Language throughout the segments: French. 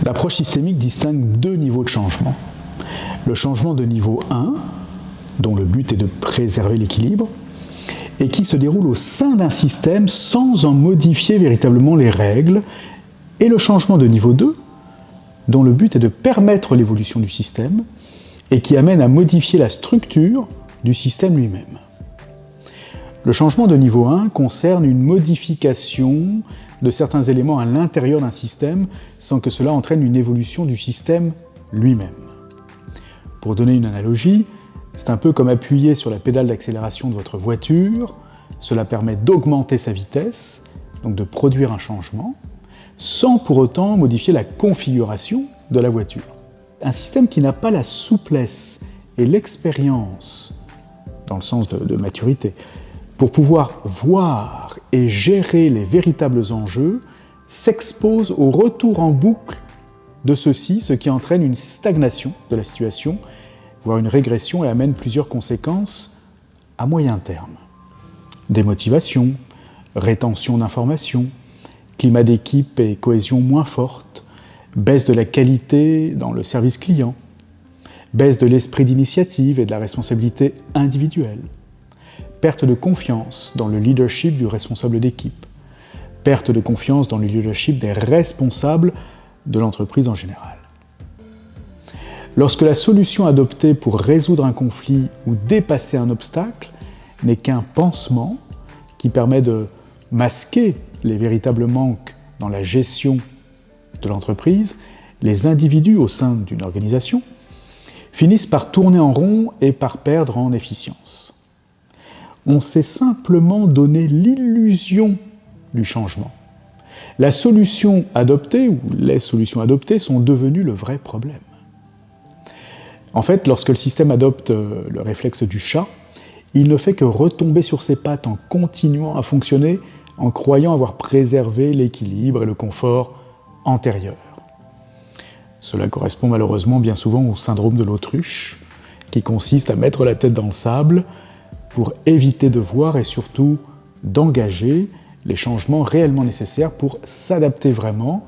L'approche systémique distingue deux niveaux de changement. Le changement de niveau 1, dont le but est de préserver l'équilibre, et qui se déroule au sein d'un système sans en modifier véritablement les règles, et le changement de niveau 2, dont le but est de permettre l'évolution du système, et qui amène à modifier la structure du système lui-même. Le changement de niveau 1 concerne une modification de certains éléments à l'intérieur d'un système sans que cela entraîne une évolution du système lui-même. Pour donner une analogie, c'est un peu comme appuyer sur la pédale d'accélération de votre voiture. Cela permet d'augmenter sa vitesse, donc de produire un changement, sans pour autant modifier la configuration de la voiture. Un système qui n'a pas la souplesse et l'expérience, dans le sens de maturité, pour pouvoir voir et gérer les véritables enjeux, s'expose au retour en boucle de ceux-ci, ce qui entraîne une stagnation de la situation, voire une régression et amène plusieurs conséquences à moyen terme. Démotivation, rétention d'informations, climat d'équipe et cohésion moins forte, baisse de la qualité dans le service client, baisse de l'esprit d'initiative et de la responsabilité individuelle, perte de confiance dans le leadership du responsable d'équipe, perte de confiance dans le leadership des responsables de l'entreprise en général. Lorsque la solution adoptée pour résoudre un conflit ou dépasser un obstacle n'est qu'un pansement qui permet de masquer les véritables manques dans la gestion de l'entreprise, les individus au sein d'une organisation finissent par tourner en rond et par perdre en efficience. On s'est simplement donné l'illusion du changement. La solution adoptée ou les solutions adoptées sont devenues le vrai problème. En fait, lorsque le système adopte le réflexe du chat, il ne fait que retomber sur ses pattes en continuant à fonctionner en croyant avoir préservé l'équilibre et le confort antérieur. Cela correspond malheureusement bien souvent au syndrome de l'autruche, qui consiste à mettre la tête dans le sable pour éviter de voir et surtout d'engager les changements réellement nécessaires pour s'adapter vraiment,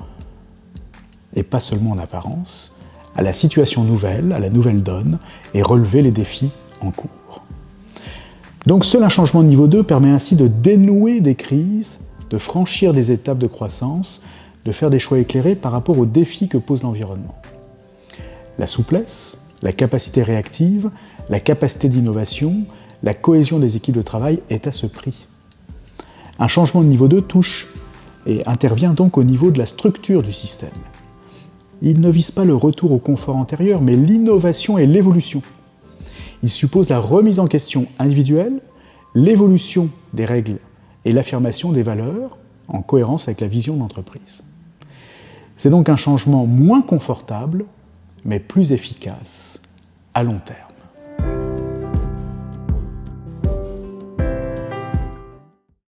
et pas seulement en apparence, à la situation nouvelle, à la nouvelle donne, et relever les défis en cours. Donc seul un changement de niveau 2 permet ainsi de dénouer des crises, de franchir des étapes de croissance, de faire des choix éclairés par rapport aux défis que pose l'environnement. La souplesse, la capacité réactive, la capacité d'innovation, la cohésion des équipes de travail est à ce prix. Un changement de niveau 2 touche et intervient donc au niveau de la structure du système. Il ne vise pas le retour au confort antérieur, mais l'innovation et l'évolution. Il suppose la remise en question individuelle, l'évolution des règles et l'affirmation des valeurs en cohérence avec la vision de l'entreprise. C'est donc un changement moins confortable, mais plus efficace à long terme.